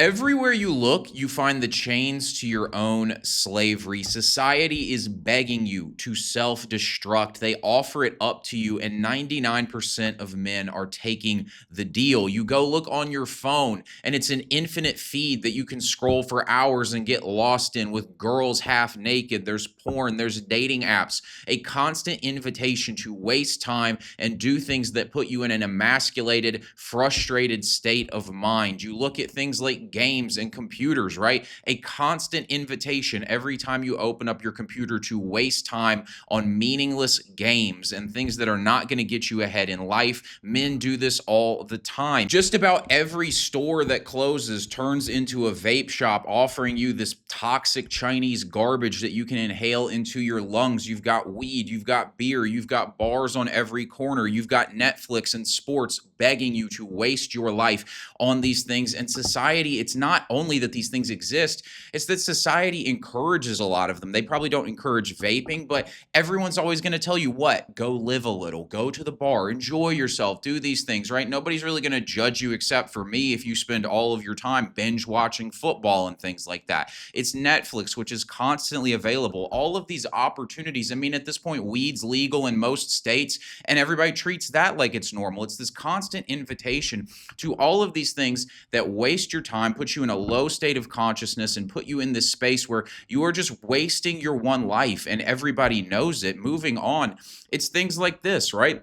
Everywhere you look, you find the chains to your own slavery. Society is begging you to self destruct. They offer it up to you, and 99% of men are taking the deal. You go look on your phone, and it's an infinite feed that you can scroll for hours and get lost in with girls half naked. There's porn, there's dating apps, a constant invitation to waste time and do things that put you in an emasculated, frustrated state of mind. You look at things like games and computers, right? A constant invitation every time you open up your computer to waste time on meaningless games and things that are not going to get you ahead in life. Men do this all the time. Just about every store that closes turns into a vape shop offering you this toxic Chinese garbage that you can inhale into your lungs. You've got weed, you've got beer, you've got bars on every corner, you've got Netflix and sports begging you to waste your life on these things. And society, it's not only that these things exist, it's that society encourages a lot of them. They probably don't encourage vaping, but everyone's always going to tell you what? Go live a little, go to the bar, enjoy yourself, do these things, right? Nobody's really going to judge you except for me if you spend all of your time binge watching football and things like that. It's Netflix, which is constantly available. All of these opportunities. I mean, at this point, weed's legal in most states, and everybody treats that like it's normal. It's this constant invitation to all of these things that waste your time, put you in a low state of consciousness, and put you in this space where you are just wasting your one life, and everybody knows it. Moving on, it's things like this, right?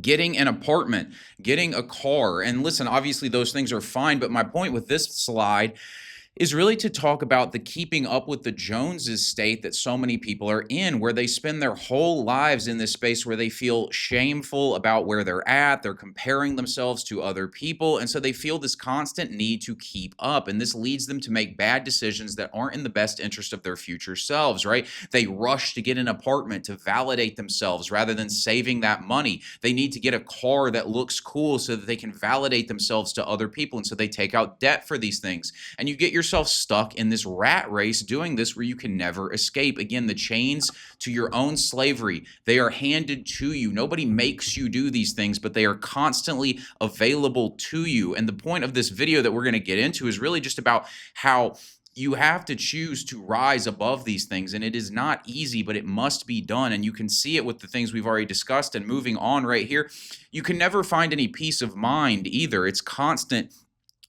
Getting an apartment, getting a car. And listen, obviously those things are fine, but my point with this slide is really to talk about the keeping up with the Joneses state that so many people are in, where they spend their whole lives in this space where they feel shameful about where they're at. They're comparing themselves to other people. And so they feel this constant need to keep up. And this leads them to make bad decisions that aren't in the best interest of their future selves, right? They rush to get an apartment to validate themselves rather than saving that money. They need to get a car that looks cool so that they can validate themselves to other people. And so they take out debt for these things. And you get yourself stuck in this rat race doing this where you can never escape. Again, the chains to your own slavery, they are handed to you. Nobody makes you do these things, but they are constantly available to you. And the point of this video that we're going to get into is really just about how you have to choose to rise above these things, and it is not easy, but it must be done. And you can see it with the things we've already discussed. And moving on right here, you can never find any peace of mind either. It's constant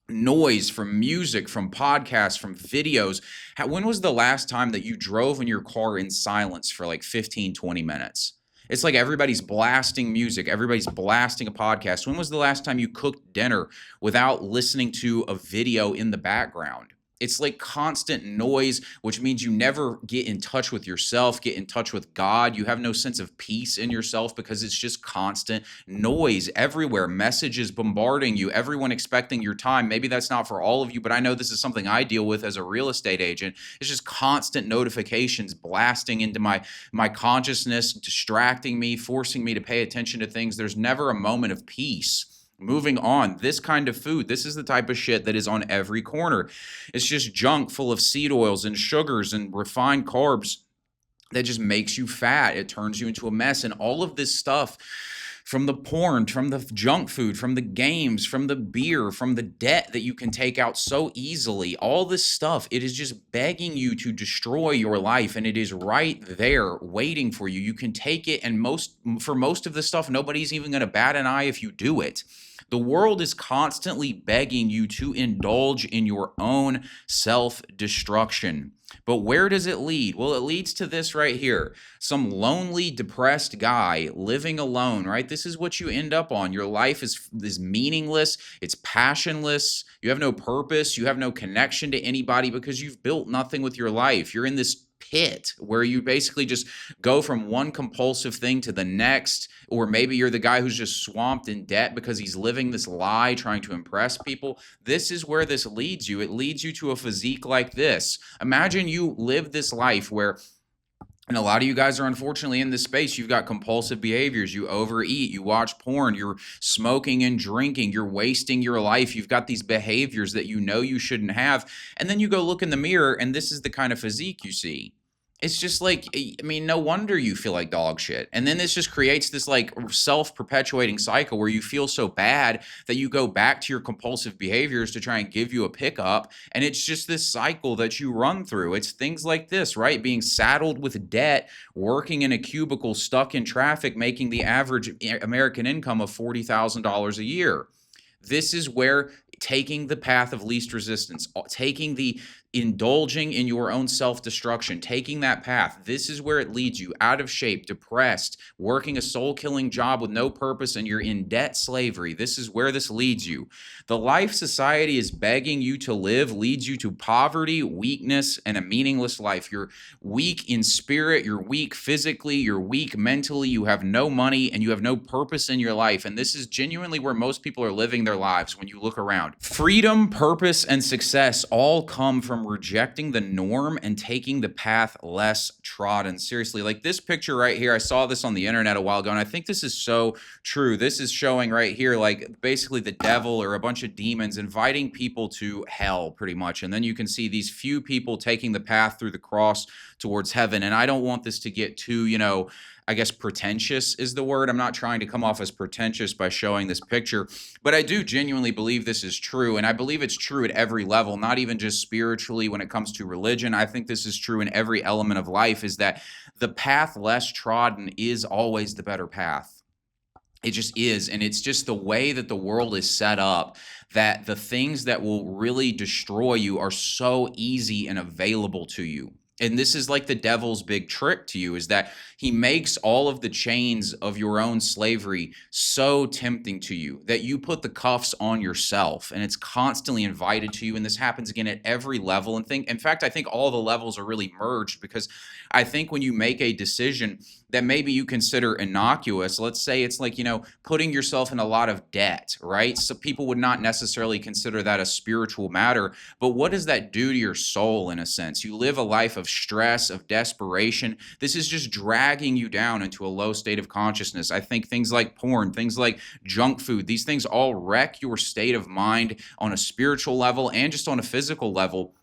noise from music, from podcasts, from videos. When was the last time that you drove in your car in silence for like 15, 20 minutes? It's like everybody's blasting music. Everybody's blasting a podcast. When was the last time you cooked dinner without listening to a video in the background? It's like constant noise, which means you never get in touch with yourself, get in touch with God. You have no sense of peace in yourself because it's just constant noise everywhere. Messages bombarding you, everyone expecting your time. Maybe that's not for all of you, but I know this is something I deal with as a real estate agent. It's just constant notifications blasting into my consciousness, distracting me, forcing me to pay attention to things. There's never a moment of peace. Moving on, this kind of food, this is the type of shit that is on every corner. It's just junk full of seed oils and sugars and refined carbs that just makes you fat. It turns you into a mess. And all of this stuff, from the porn, from the junk food, from the games, from the beer, from the debt that you can take out so easily, all this stuff, it is just begging you to destroy your life, and it is right there waiting for you. You can take it, and for most of this stuff, nobody's even going to bat an eye if you do it. The world is constantly begging you to indulge in your own self-destruction. But where does it lead? Well, it leads to this right here. Some lonely, depressed guy living alone, right? This is what you end up on. Your life is meaningless. It's passionless. You have no purpose. You have no connection to anybody because you've built nothing with your life. You're in this pit where you basically just go from one compulsive thing to the next, or maybe you're the guy who's just swamped in debt because he's living this lie trying to impress people. This is where this leads you. It leads you to a physique like this. Imagine you live this life where, and a lot of you guys are unfortunately in this space, you've got compulsive behaviors, you overeat, you watch porn, you're smoking and drinking, you're wasting your life, you've got these behaviors that you know you shouldn't have, and then you go look in the mirror and this is the kind of physique you see. It's just like, I mean, no wonder you feel like dog shit. And then this just creates this like self-perpetuating cycle where you feel so bad that you go back to your compulsive behaviors to try and give you a pickup. And it's just this cycle that you run through. It's things like this, right? Being saddled with debt, working in a cubicle, stuck in traffic, making the average American income of $40,000 a year. This is where taking the path of least resistance, taking the indulging in your own self-destruction, taking that path, this is where it leads you out of shape, depressed, working a soul-killing job with no purpose, and you're in debt slavery. This is where this leads you. The life society is begging you to live leads you to poverty, weakness, and a meaningless life. You're weak in spirit, you're weak physically, you're weak mentally, you have no money, and you have no purpose in your life. And this is genuinely where most people are living their lives when you look around. Freedom, purpose, and success all come from rejecting the norm and taking the path less trodden. Seriously, like this picture right here, I saw this on the internet a while ago, and I think this is so true. This is showing right here, like basically the devil or a bunch of demons inviting people to hell, pretty much. And then you can see these few people taking the path through the cross towards heaven. And I don't want this to get too, I guess pretentious is the word. I'm not trying to come off as pretentious by showing this picture, but I do genuinely believe this is true. And I believe it's true at every level, not even just spiritually when it comes to religion. I think this is true in every element of life, is that the path less trodden is always the better path. It just is. And it's just the way that the world is set up that the things that will really destroy you are so easy and available to you. And this is like the devil's big trick to you, is that he makes all of the chains of your own slavery so tempting to you that you put the cuffs on yourself, and it's constantly invited to you. And this happens again at every level. And in fact, I think all the levels are really merged, because I think when you make a decision that maybe you consider innocuous, let's say it's like, putting yourself in a lot of debt, right? So people would not necessarily consider that a spiritual matter, but what does that do to your soul in a sense? You live a life of stress, of desperation. This is just dragging you down into a low state of consciousness. I think things like porn, things like junk food, these things all wreck your state of mind on a spiritual level and just on a physical level.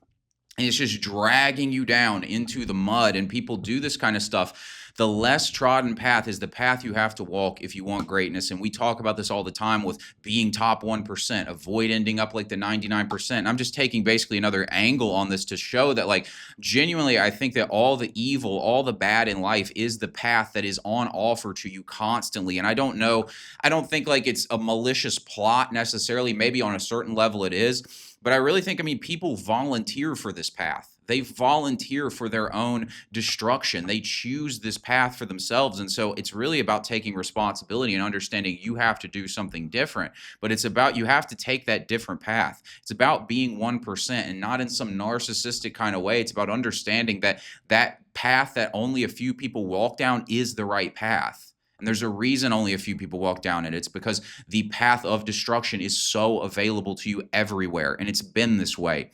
And it's just dragging you down into the mud. And people do this kind of stuff. The less trodden path is the path you have to walk if you want greatness. And we talk about this all the time with being top 1%, avoid ending up like the 99%. I'm just taking basically another angle on this to show that, like, genuinely, I think that all the evil, all the bad in life is the path that is on offer to you constantly. And I don't think like it's a malicious plot necessarily. Maybe on a certain level it is. But I really think, people volunteer for this path. They volunteer for their own destruction. They choose this path for themselves. And so it's really about taking responsibility and understanding you have to do something different. But it's about, you have to take that different path. It's about being 1%, and not in some narcissistic kind of way. It's about understanding that that path that only a few people walk down is the right path. And there's a reason only a few people walk down it. It's because the path of destruction is so available to you everywhere. And it's been this way.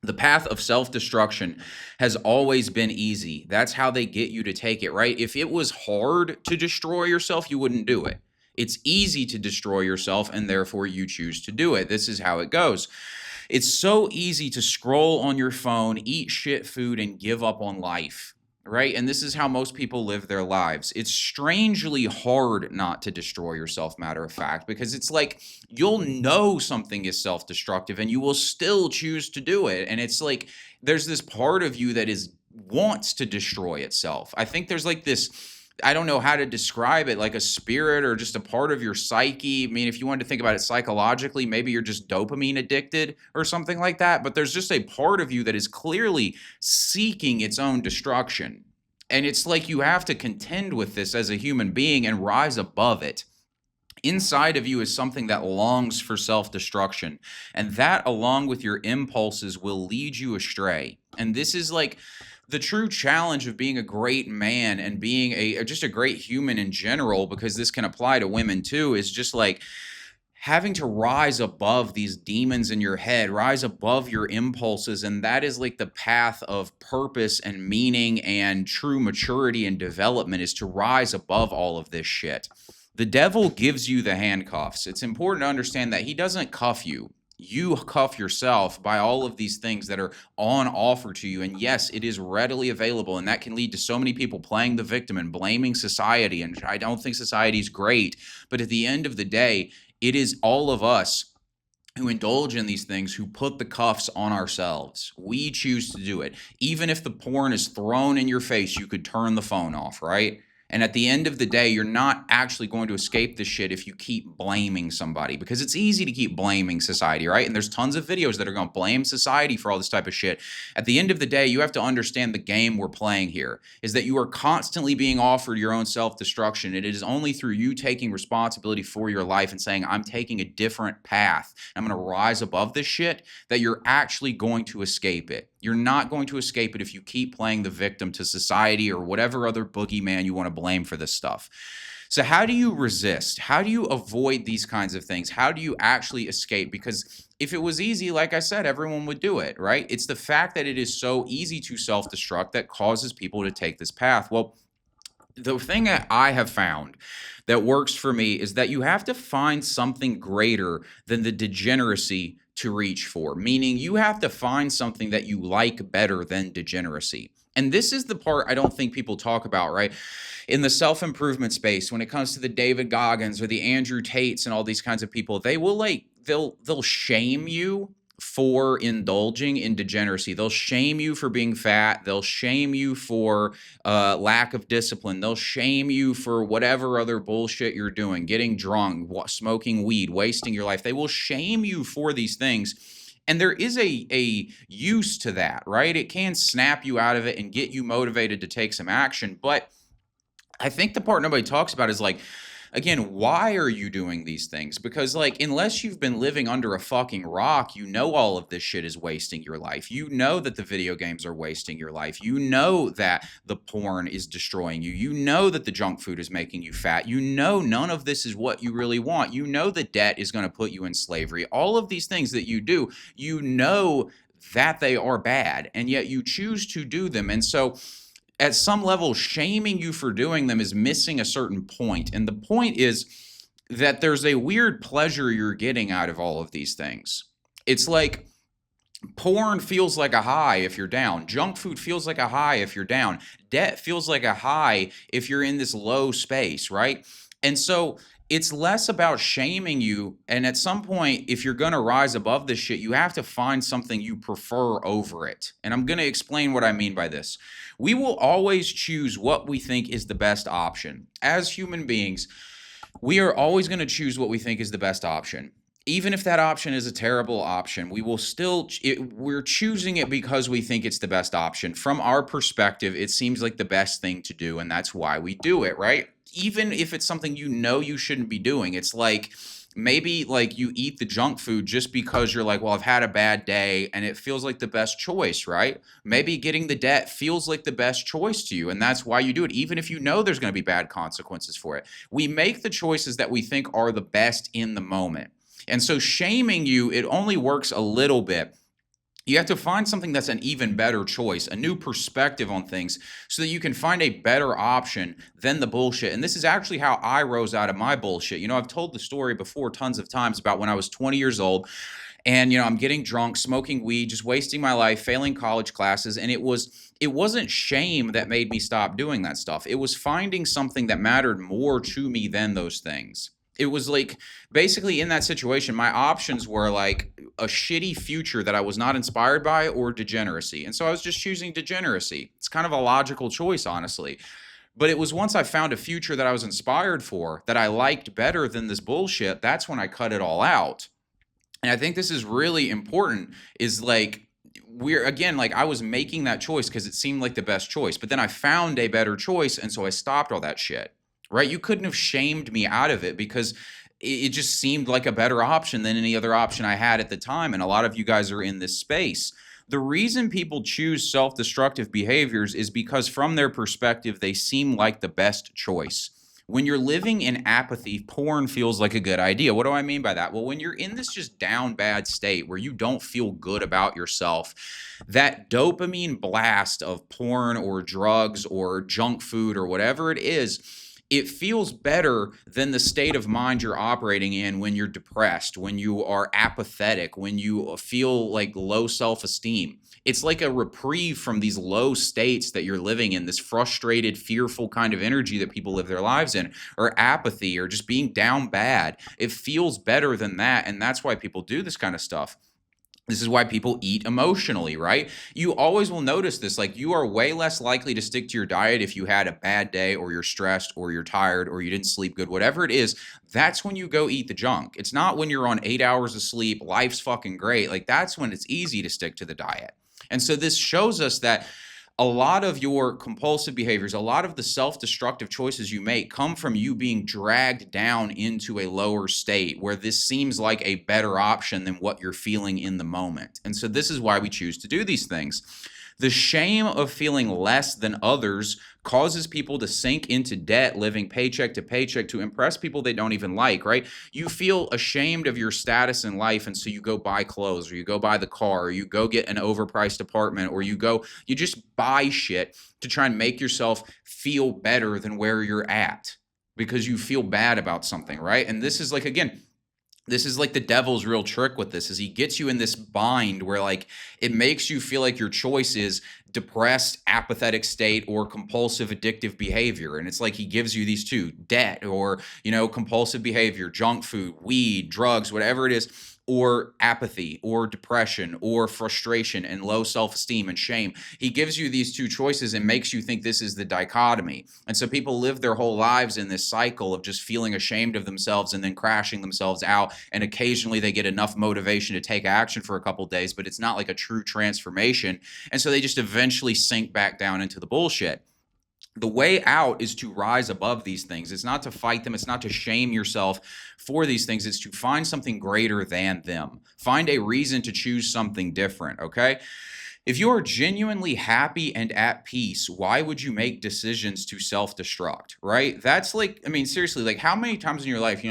The path of self-destruction has always been easy. That's how they get you to take it, right? If it was hard to destroy yourself, you wouldn't do it. It's easy to destroy yourself, and therefore you choose to do it. This is how it goes. It's so easy to scroll on your phone, eat shit food, and give up on life. Right? And this is how most people live their lives. It's strangely hard not to destroy yourself, matter of fact, because it's like you'll know something is self-destructive and you will still choose to do it. And it's like there's this part of you that wants to destroy itself. I think there's like this, I don't know how to describe it, like a spirit or just a part of your psyche. If you wanted to think about it psychologically, maybe you're just dopamine addicted or something like that. But there's just a part of you that is clearly seeking its own destruction. And it's like you have to contend with this as a human being and rise above it. Inside of you is something that longs for self-destruction. And that, along with your impulses, will lead you astray. And this is like the true challenge of being a great man and being just a great human in general, because this can apply to women too, is just like having to rise above these demons in your head, rise above your impulses. And that is like the path of purpose and meaning and true maturity and development, is to rise above all of this shit. The devil gives you the handcuffs. It's important to understand that he doesn't cuff you. you cuff yourself by all of these things that are on offer to you. And yes, it is readily available, and that can lead to so many people playing the victim and blaming society. And I don't think society is great, but at the end of the day, it is all of us who indulge in these things who put the cuffs on ourselves. We choose to do it. Even if the porn is thrown in your face, you could turn the phone off, right? And at the end of the day, you're not actually going to escape this shit if you keep blaming somebody, because it's easy to keep blaming society, right? And there's tons of videos that are going to blame society for all this type of shit. At the end of the day, you have to understand the game we're playing here is that you are constantly being offered your own self-destruction. It is only through you taking responsibility for your life and saying, I'm taking a different path, I'm going to rise above this shit, that you're actually going to escape it. You're not going to escape it if you keep playing the victim to society or whatever other boogeyman you want to blame for this stuff. So how do you resist? How do you avoid these kinds of things? How do you actually escape? Because if it was easy, like I said, everyone would do it, right? It's the fact that it is so easy to self-destruct that causes people to take this path. Well, the thing that I have found that works for me is that you have to find something greater than the degeneracy to reach for, meaning you have to find something that you like better than degeneracy. And this is the part I don't think people talk about, right? In the self-improvement space, when it comes to the David Goggins or the Andrew Tates and all these kinds of people, they will they'll shame you for indulging in degeneracy. They'll shame you for being fat. They'll shame you for lack of discipline. They'll shame you for whatever other bullshit you're doing, getting drunk, smoking weed, wasting your life. They will shame you for these things. And there is a use to that, right? It can snap you out of it and get you motivated to take some action. But I think the part nobody talks about is like, again, why are you doing these things? Because, like, unless you've been living under a fucking rock, you know all of this shit is wasting your life. You know that the video games are wasting your life. You know that the porn is destroying you. You know that the junk food is making you fat. You know none of this is what you really want. You know that debt is going to put you in slavery. All of these things that you do, you know that they are bad, and yet you choose to do them. And so at some level, shaming you for doing them is missing a certain point. And the point is that there's a weird pleasure you're getting out of all of these things. It's like porn feels like a high if you're down. Junk food feels like a high if you're down. Debt feels like a high if you're in this low space, right? And so it's less about shaming you. And at some point, if you're going to rise above this shit, you have to find something you prefer over it. And I'm going to explain what I mean by this. We will always choose what we think is the best option. As human beings, we are always going to choose what we think is the best option. Even if that option is a terrible option, we will still, we're choosing it because we think it's the best option. From our perspective, it seems like the best thing to do, and that's why we do it, right? Even if it's something you know you shouldn't be doing. It's like, maybe like you eat the junk food just because you're like, well, I've had a bad day and it feels like the best choice, right? Maybe getting the debt feels like the best choice to you, and that's why you do it, even if you know there's going to be bad consequences for it. We make the choices that we think are the best in the moment. And so shaming you, it only works a little bit. You have to find something that's an even better choice, a new perspective on things, so that you can find a better option than the bullshit. And this is actually how I rose out of my bullshit. You know, I've told the story before tons of times about when I was 20 years old and, you know, I'm getting drunk, smoking weed, just wasting my life, failing college classes. And it wasn't shame that made me stop doing that stuff. It was finding something that mattered more to me than those things. It was like, basically in that situation, my options were like a shitty future that I was not inspired by or degeneracy. And so I was just choosing degeneracy. It's kind of a logical choice, honestly. But it was once I found a future that I was inspired for, that I liked better than this bullshit, that's when I cut it all out. And I think this is really important, is like, I was making that choice because it seemed like the best choice. But then I found a better choice, and so I stopped all that shit. Right? You couldn't have shamed me out of it because it just seemed like a better option than any other option I had at the time. And a lot of you guys are in this space. The reason people choose self-destructive behaviors is because from their perspective, they seem like the best choice. When you're living in apathy, porn feels like a good idea. What do I mean by that? Well, when you're in this just down bad state where you don't feel good about yourself, that dopamine blast of porn or drugs or junk food or whatever it is, it feels better than the state of mind you're operating in when you're depressed, when you are apathetic, when you feel like low self-esteem. It's like a reprieve from these low states that you're living in, this frustrated, fearful kind of energy that people live their lives in, or apathy, or just being down bad. It feels better than that, and that's why people do this kind of stuff. This is why people eat emotionally, right? You always will notice this. Like, you are way less likely to stick to your diet if you had a bad day, or you're stressed, or you're tired, or you didn't sleep good, whatever it is. That's when you go eat the junk. It's not when you're on 8 hours of sleep, life's fucking great. Like, that's when it's easy to stick to the diet. And so this shows us that a lot of your compulsive behaviors, a lot of the self-destructive choices you make come from you being dragged down into a lower state where this seems like a better option than what you're feeling in the moment. And so this is why we choose to do these things. The shame of feeling less than others causes people to sink into debt, living paycheck to paycheck to impress people they don't even like, right? You feel ashamed of your status in life, and so you go buy clothes, or you go buy the car, or you go get an overpriced apartment, or you just buy shit to try and make yourself feel better than where you're at because you feel bad about something, right? And this is like, again, this is like the devil's real trick with this, is he gets you in this bind where, like, it makes you feel like your choice is depressed, apathetic state or compulsive addictive behavior. And it's like he gives you these two: debt, or, compulsive behavior, junk food, weed, drugs, whatever it is, or apathy or depression or frustration and low self-esteem and shame. He gives you these two choices and makes you think this is the dichotomy. And so people live their whole lives in this cycle of just feeling ashamed of themselves and then crashing themselves out. And occasionally they get enough motivation to take action for a couple of days, but it's not like a true transformation. And so they just eventually sink back down into the bullshit. The way out is to rise above these things. It's not to fight them. It's not to shame yourself for these things. It's to find something greater than them. Find a reason to choose something different, okay? If you are genuinely happy and at peace, why would you make decisions to self-destruct, right? That's like, I mean, seriously, like, how many times in your life,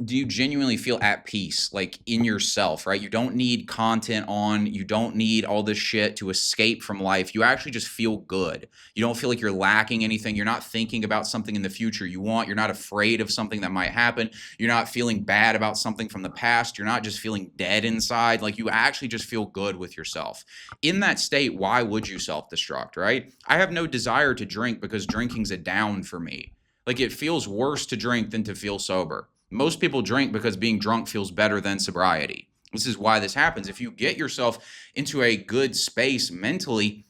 do you genuinely feel at peace, like in yourself, right? You don't need content on, you don't need all this shit to escape from life. You actually just feel good. You don't feel like you're lacking anything. You're not thinking about something in the future you want. You're not afraid of something that might happen. You're not feeling bad about something from the past. You're not just feeling dead inside. Like, you actually just feel good with yourself. In that state, why would you self-destruct, right? I have no desire to drink because drinking's a down for me. Like, it feels worse to drink than to feel sober. Most people drink because being drunk feels better than sobriety. This is why this happens. If you get yourself into a good space mentally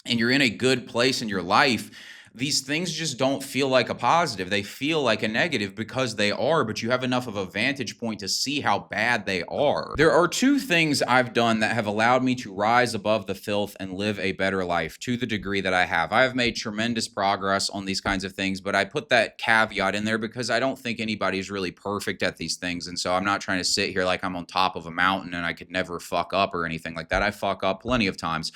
and you're in a good place in your life, these things just don't feel like a positive. They feel like a negative because they are, but you have enough of a vantage point to see how bad they are. There are two things I've done that have allowed me to rise above the filth and live a better life to the degree that I have. I have made tremendous progress on these kinds of things, but I put that caveat in there because I don't think anybody's really perfect at these things. And so I'm not trying to sit here like I'm on top of a mountain and I could never fuck up or anything like that. I fuck up plenty of times.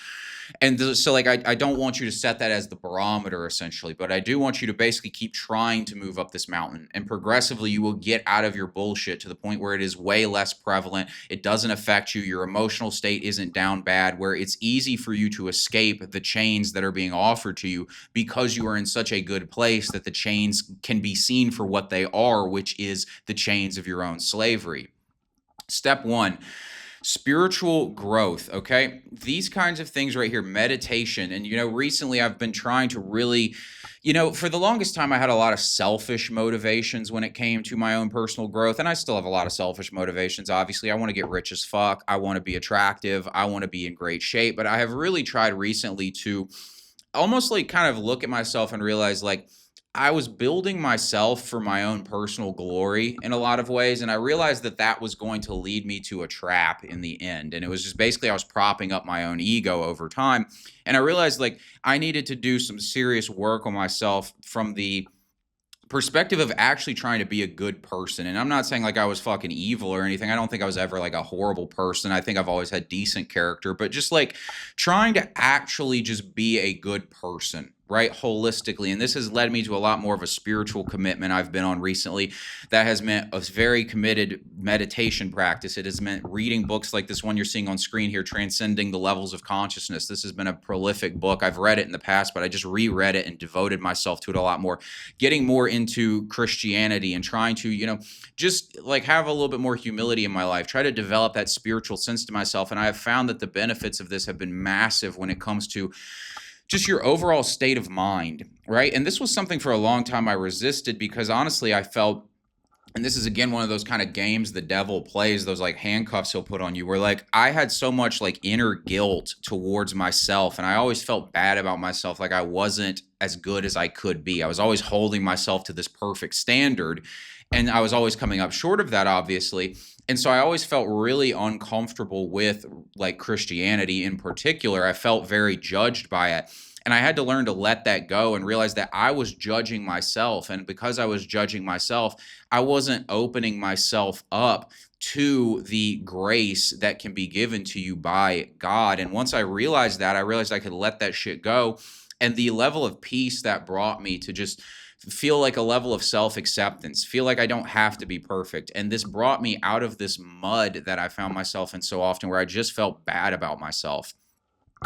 And so, like, I don't want you to set that as the barometer, essentially, but I do want you to basically keep trying to move up this mountain, and progressively you will get out of your bullshit to the point where it is way less prevalent. It doesn't affect you. Your emotional state isn't down bad, where it's easy for you to escape the chains that are being offered to you because you are in such a good place that the chains can be seen for what they are, which is the chains of your own slavery. Step one: spiritual growth, okay? These kinds of things right here, meditation. And, recently I've been trying to really, for the longest time I had a lot of selfish motivations when it came to my own personal growth. And I still have a lot of selfish motivations. Obviously, I want to get rich as fuck. I want to be attractive. I want to be in great shape. But I have really tried recently to almost like kind of look at myself and realize, like, I was building myself for my own personal glory in a lot of ways. And I realized that that was going to lead me to a trap in the end. And it was just basically I was propping up my own ego over time. And I realized, like, I needed to do some serious work on myself from the perspective of actually trying to be a good person. And I'm not saying like I was fucking evil or anything. I don't think I was ever like a horrible person. I think I've always had decent character, but just like trying to actually just be a good person. right? Holistically. And this has led me to a lot more of a spiritual commitment I've been on recently. That has meant a very committed meditation practice. It has meant reading books like this one you're seeing on screen here, Transcending the Levels of Consciousness. This has been a prolific book. I've read it in the past, but I just reread it and devoted myself to it a lot more. Getting more into Christianity and trying to, just like have a little bit more humility in my life, try to develop that spiritual sense to myself. And I have found that the benefits of this have been massive when it comes to just your overall state of mind, right? And this was something for a long time I resisted because honestly, I felt, and this is again one of those kind of games the devil plays, those like handcuffs he'll put on you, where like I had so much like inner guilt towards myself, and I always felt bad about myself, like I wasn't as good as I could be. I was always holding myself to this perfect standard, and I was always coming up short of that, obviously. And so I always felt really uncomfortable with like Christianity in particular. I felt very judged by it. And I had to learn to let that go and realize that I was judging myself. And because I was judging myself, I wasn't opening myself up to the grace that can be given to you by God. And once I realized that, I realized I could let that shit go. And the level of peace that brought me to just feel like a level of self-acceptance, feel like I don't have to be perfect. And this brought me out of this mud that I found myself in so often, where I just felt bad about myself.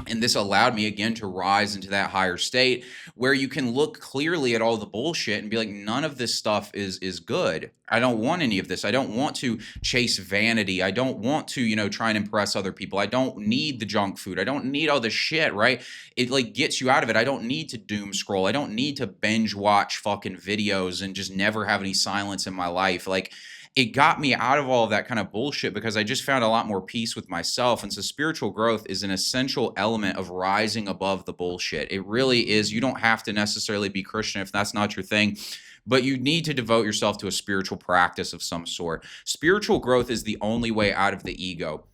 And this allowed me again to rise into that higher state where you can look clearly at all the bullshit and be like, none of this stuff is good. I don't want any of this. I don't want to chase vanity. I don't want to, try and impress other people. I don't need the junk food. I don't need all this shit, right? It like gets you out of it. I don't need to doom scroll. I don't need to binge watch fucking videos and just never have any silence in my life. Like, it got me out of all of that kind of bullshit because I just found a lot more peace with myself. And so spiritual growth is an essential element of rising above the bullshit. It really is. You don't have to necessarily be Christian if that's not your thing, but you need to devote yourself to a spiritual practice of some sort. Spiritual growth is the only way out of the ego.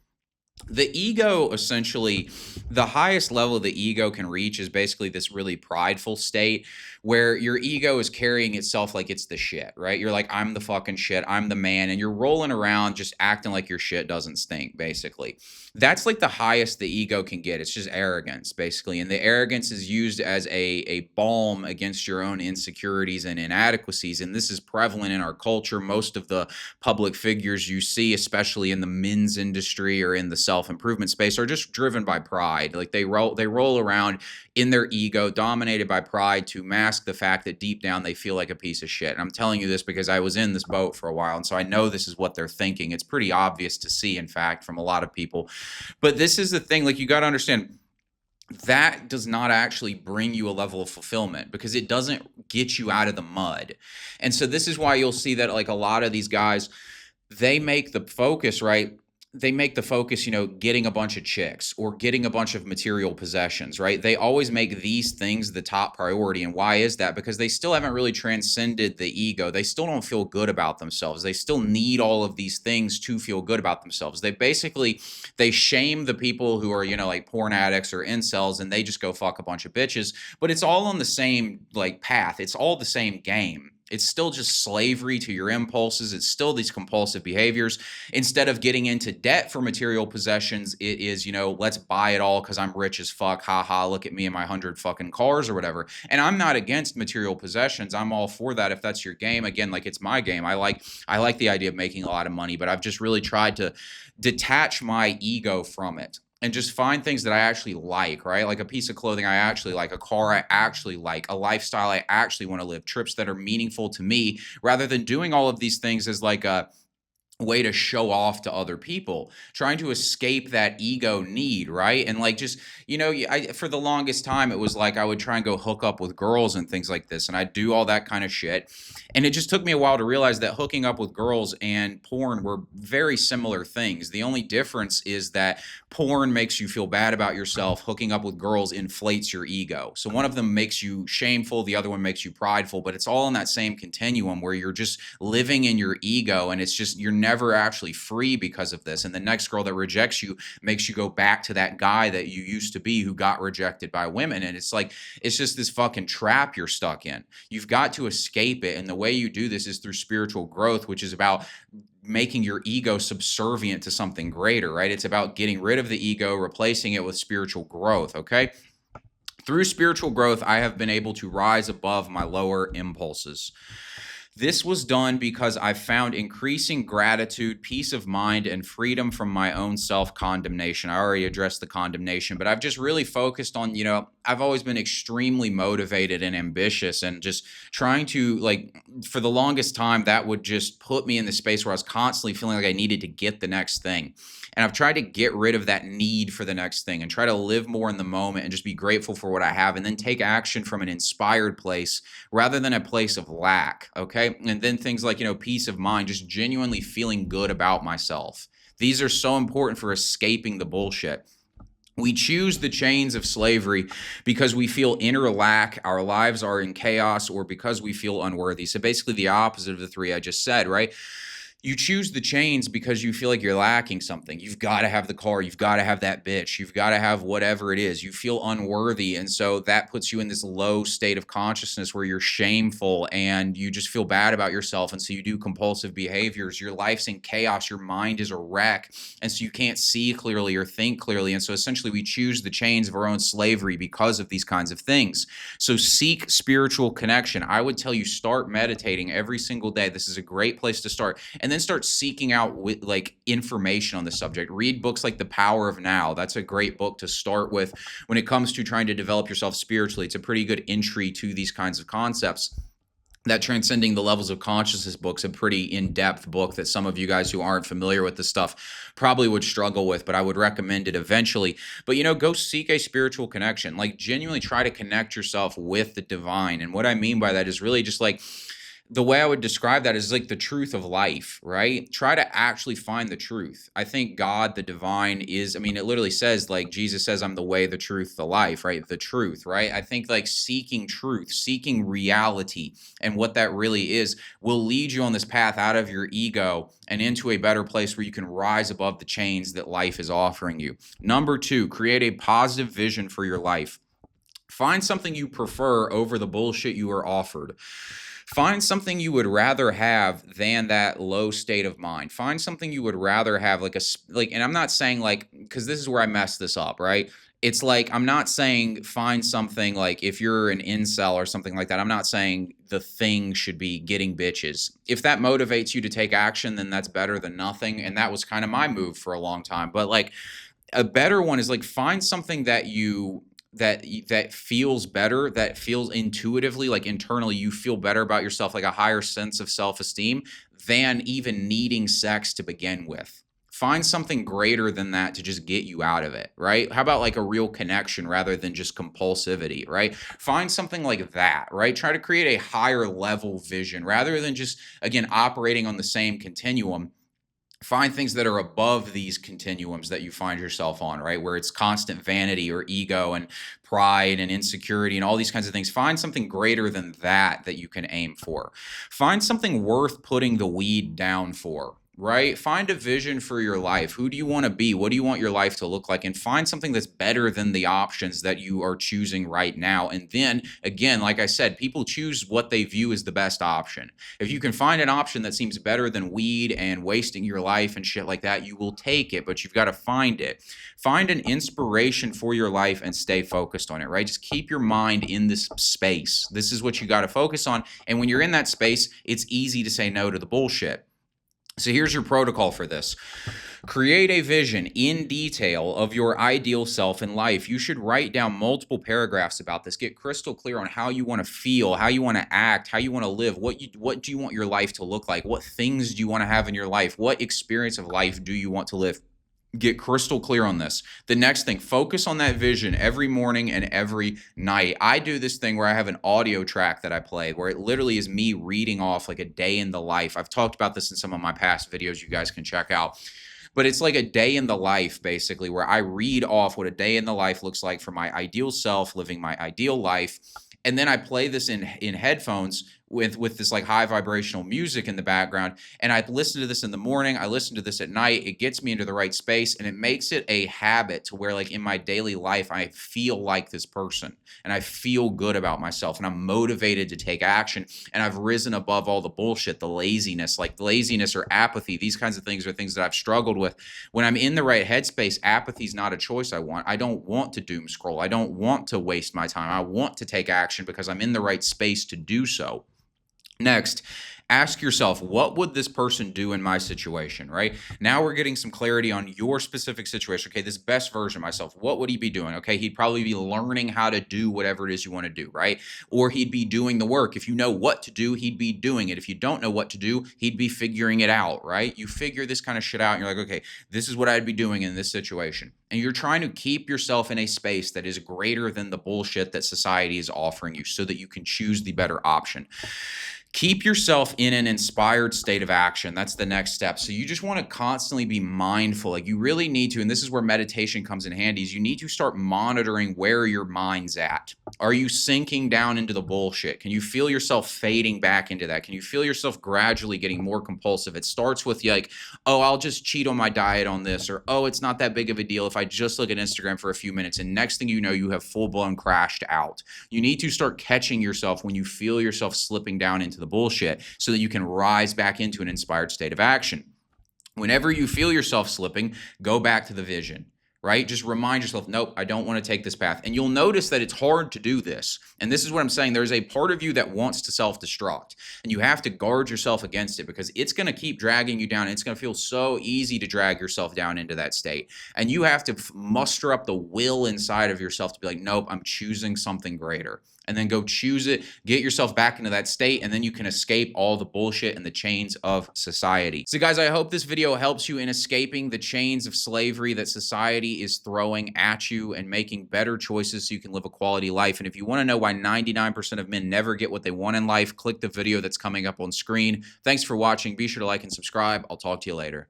The ego, essentially, the highest level the ego can reach is basically this really prideful state where your ego is carrying itself like it's the shit, right? You're like, I'm the fucking shit, I'm the man, and you're rolling around just acting like your shit doesn't stink, basically. That's like the highest the ego can get. It's just arrogance, basically. And the arrogance is used as a balm against your own insecurities and inadequacies. And this is prevalent in our culture. Most of the public figures you see, especially in the men's industry or in the self-improvement space, are just driven by pride. Like they roll around in their ego, dominated by pride, to mask the fact that deep down they feel like a piece of shit. And I'm telling you this because I was in this boat for a while, and so I know this is what they're thinking. It's pretty obvious to see, in fact, from a lot of people. But this is the thing, like, you got to understand, that does not actually bring you a level of fulfillment because it doesn't get you out of the mud. And so this is why you'll see that like a lot of these guys, they make the focus, right? They make the focus, getting a bunch of chicks or getting a bunch of material possessions, right? They always make these things the top priority. And why is that? Because they still haven't really transcended the ego. They still don't feel good about themselves. They still need all of these things to feel good about themselves. They shame the people who are, like porn addicts or incels, and they just go fuck a bunch of bitches. But it's all on the same like path. It's all the same game. It's still just slavery to your impulses. It's still these compulsive behaviors. Instead of getting into debt for material possessions, it is, let's buy it all because I'm rich as fuck. Ha ha, look at me and my 100 fucking cars or whatever. And I'm not against material possessions. I'm all for that if that's your game. Again, like, it's my game. I like the idea of making a lot of money, but I've just really tried to detach my ego from it and just find things that I actually like, right? Like a piece of clothing I actually like, a car I actually like, a lifestyle I actually want to live, trips that are meaningful to me, rather than doing all of these things as like a way to show off to other people, trying to escape that ego need, right? And like, just, for the longest time, it was like I would try and go hook up with girls and things like this, and I'd do all that kind of shit. And it just took me a while to realize that hooking up with girls and porn were very similar things. The only difference is that porn makes you feel bad about yourself. Hooking up with girls inflates your ego. So one of them makes you shameful, the other one makes you prideful, but it's all in that same continuum where you're just living in your ego, and it's just, you're never actually free because of this. And the next girl that rejects you makes you go back to that guy that you used to be who got rejected by women. And it's like, it's just this fucking trap you're stuck in. You've got to escape it. And the way you do this is through spiritual growth, which is about making your ego subservient to something greater, right? It's about getting rid of the ego, replacing it with spiritual growth, okay? Through spiritual growth, I have been able to rise above my lower impulses. This was done because I found increasing gratitude, peace of mind, and freedom from my own self-condemnation. I already addressed the condemnation, but I've just really focused on, I've always been extremely motivated and ambitious, and just trying to, like, for the longest time, that would just put me in the space where I was constantly feeling like I needed to get the next thing. And I've tried to get rid of that need for the next thing and try to live more in the moment and just be grateful for what I have, and then take action from an inspired place rather than a place of lack. Okay. And then things like, peace of mind, just genuinely feeling good about myself. These are so important for escaping the bullshit. We choose the chains of slavery because we feel inner lack, our lives are in chaos, or because we feel unworthy. So basically the opposite of the three I just said, right? You choose the chains because you feel like you're lacking something. You've got to have the car. You've got to have that bitch. You've got to have whatever it is. You feel unworthy. And so that puts you in this low state of consciousness where you're shameful and you just feel bad about yourself. And so you do compulsive behaviors. Your life's in chaos. Your mind is a wreck. And so you can't see clearly or think clearly. And so essentially we choose the chains of our own slavery because of these kinds of things. So seek spiritual connection. I would tell you, start meditating every single day. This is a great place to start. And then start seeking out information on the subject. Read books like The Power of Now. That's a great book to start with when it comes to trying to develop yourself spiritually. It's a pretty good entry to these kinds of concepts. That Transcending the Levels of Consciousness book's a pretty in-depth book that some of you guys who aren't familiar with this stuff probably would struggle with, but I would recommend it eventually. But, go seek a spiritual connection. Like, genuinely try to connect yourself with the divine. And what I mean by that is really just like, the way I would describe that is like the truth of life, right? Try to actually find the truth. I think God, the divine, it literally says, like Jesus says, I'm the way, the truth, the life, right? The truth, right? I think like seeking truth, seeking reality, and what that really is will lead you on this path out of your ego and into a better place where you can rise above the chains that life is offering you. Number 2, create a positive vision for your life. Find something you prefer over the bullshit you are offered. Find something you would rather have than that low state of mind. Find something you would rather have, and I'm not saying because this is where I mess this up, right? It's like, I'm not saying find something like if you're an incel or something like that. I'm not saying the thing should be getting bitches. If that motivates you to take action, then that's better than nothing. And that was kind of my move for a long time. But like a better one is like, find something that feels better, that feels intuitively, like internally you feel better about yourself, like a higher sense of self-esteem than even needing sex to begin with. Find something greater than that to just get you out of it, right? How about like a real connection rather than just compulsivity, right? Find something like that, right? Try to create a higher level vision rather than just, again, operating on the same continuum. Find things that are above these continuums that you find yourself on, right? Where it's constant vanity or ego and pride and insecurity and all these kinds of things. Find something greater than that you can aim for. Find something worth putting the weed down for. Right? Find a vision for your life. Who do you want to be? What do you want your life to look like? And find something that's better than the options that you are choosing right now. And then, again, like I said, people choose what they view as the best option. If you can find an option that seems better than weed and wasting your life and shit like that, you will take it, but you've got to find it. Find an inspiration for your life and stay focused on it, right? Just keep your mind in this space. This is what you got to focus on. And when you're in that space, it's easy to say no to the bullshit. So here's your protocol for this. Create a vision in detail of your ideal self in life. You should write down multiple paragraphs about this. Get crystal clear on how you want to feel, how you want to act, how you want to live. What do you want your life to look like? What things do you want to have in your life? What experience of life do you want to live? Get crystal clear on this. The next thing, focus on that vision every morning and every night. I do this thing where I have an audio track that I play where it literally is me reading off like a day in the life. I've talked about this in some of my past videos you guys can check out. But it's like a day in the life, basically, where I read off what a day in the life looks like for my ideal self, living my ideal life. And then I play this in headphones with this like high vibrational music in the background. And I listen to this in the morning, I listen to this at night. It gets me into the right space, and it makes it a habit to where like in my daily life I feel like this person and I feel good about myself and I'm motivated to take action, and I've risen above all the bullshit, the laziness, like laziness or apathy. These kinds of things are things that I've struggled with. When I'm in the right headspace, apathy is not a choice I want. I don't want to doom scroll. I don't want to waste my time. I want to take action because I'm in the right space to do so. Next, ask yourself, what would this person do in my situation, right? Now we're getting some clarity on your specific situation. Okay, this best version of myself, what would he be doing? Okay, he'd probably be learning how to do whatever it is you want to do, right? Or he'd be doing the work. If you know what to do, he'd be doing it. If you don't know what to do, he'd be figuring it out, right? You figure this kind of shit out and you're like, okay, this is what I'd be doing in this situation. And you're trying to keep yourself in a space that is greater than the bullshit that society is offering you so that you can choose the better option. Keep yourself in an inspired state of action. That's the next step. So you just want to constantly be mindful. Like you really need to, and this is where meditation comes in handy, is you need to start monitoring where your mind's at. Are you sinking down into the bullshit? Can you feel yourself fading back into that? Can you feel yourself gradually getting more compulsive? It starts with like, oh, I'll just cheat on my diet on this, or oh, it's not that big of a deal if I just look at Instagram for a few minutes. And next thing you know, you have full-blown crashed out. You need to start catching yourself when you feel yourself slipping down into the bullshit so that you can rise back into an inspired state of action. Whenever you feel yourself slipping, go back to the vision, right? Just remind yourself, nope, I don't want to take this path. And you'll notice that it's hard to do this. And this is what I'm saying. There's a part of you that wants to self-destruct, and you have to guard yourself against it because it's going to keep dragging you down. It's going to feel so easy to drag yourself down into that state. And you have to muster up the will inside of yourself to be like, nope, I'm choosing something greater. And then go choose it, get yourself back into that state, and then you can escape all the bullshit and the chains of society. So guys, I hope this video helps you in escaping the chains of slavery that society is throwing at you and making better choices so you can live a quality life. And if you want to know why 99% of men never get what they want in life, click the video that's coming up on screen. Thanks for watching. Be sure to like and subscribe. I'll talk to you later.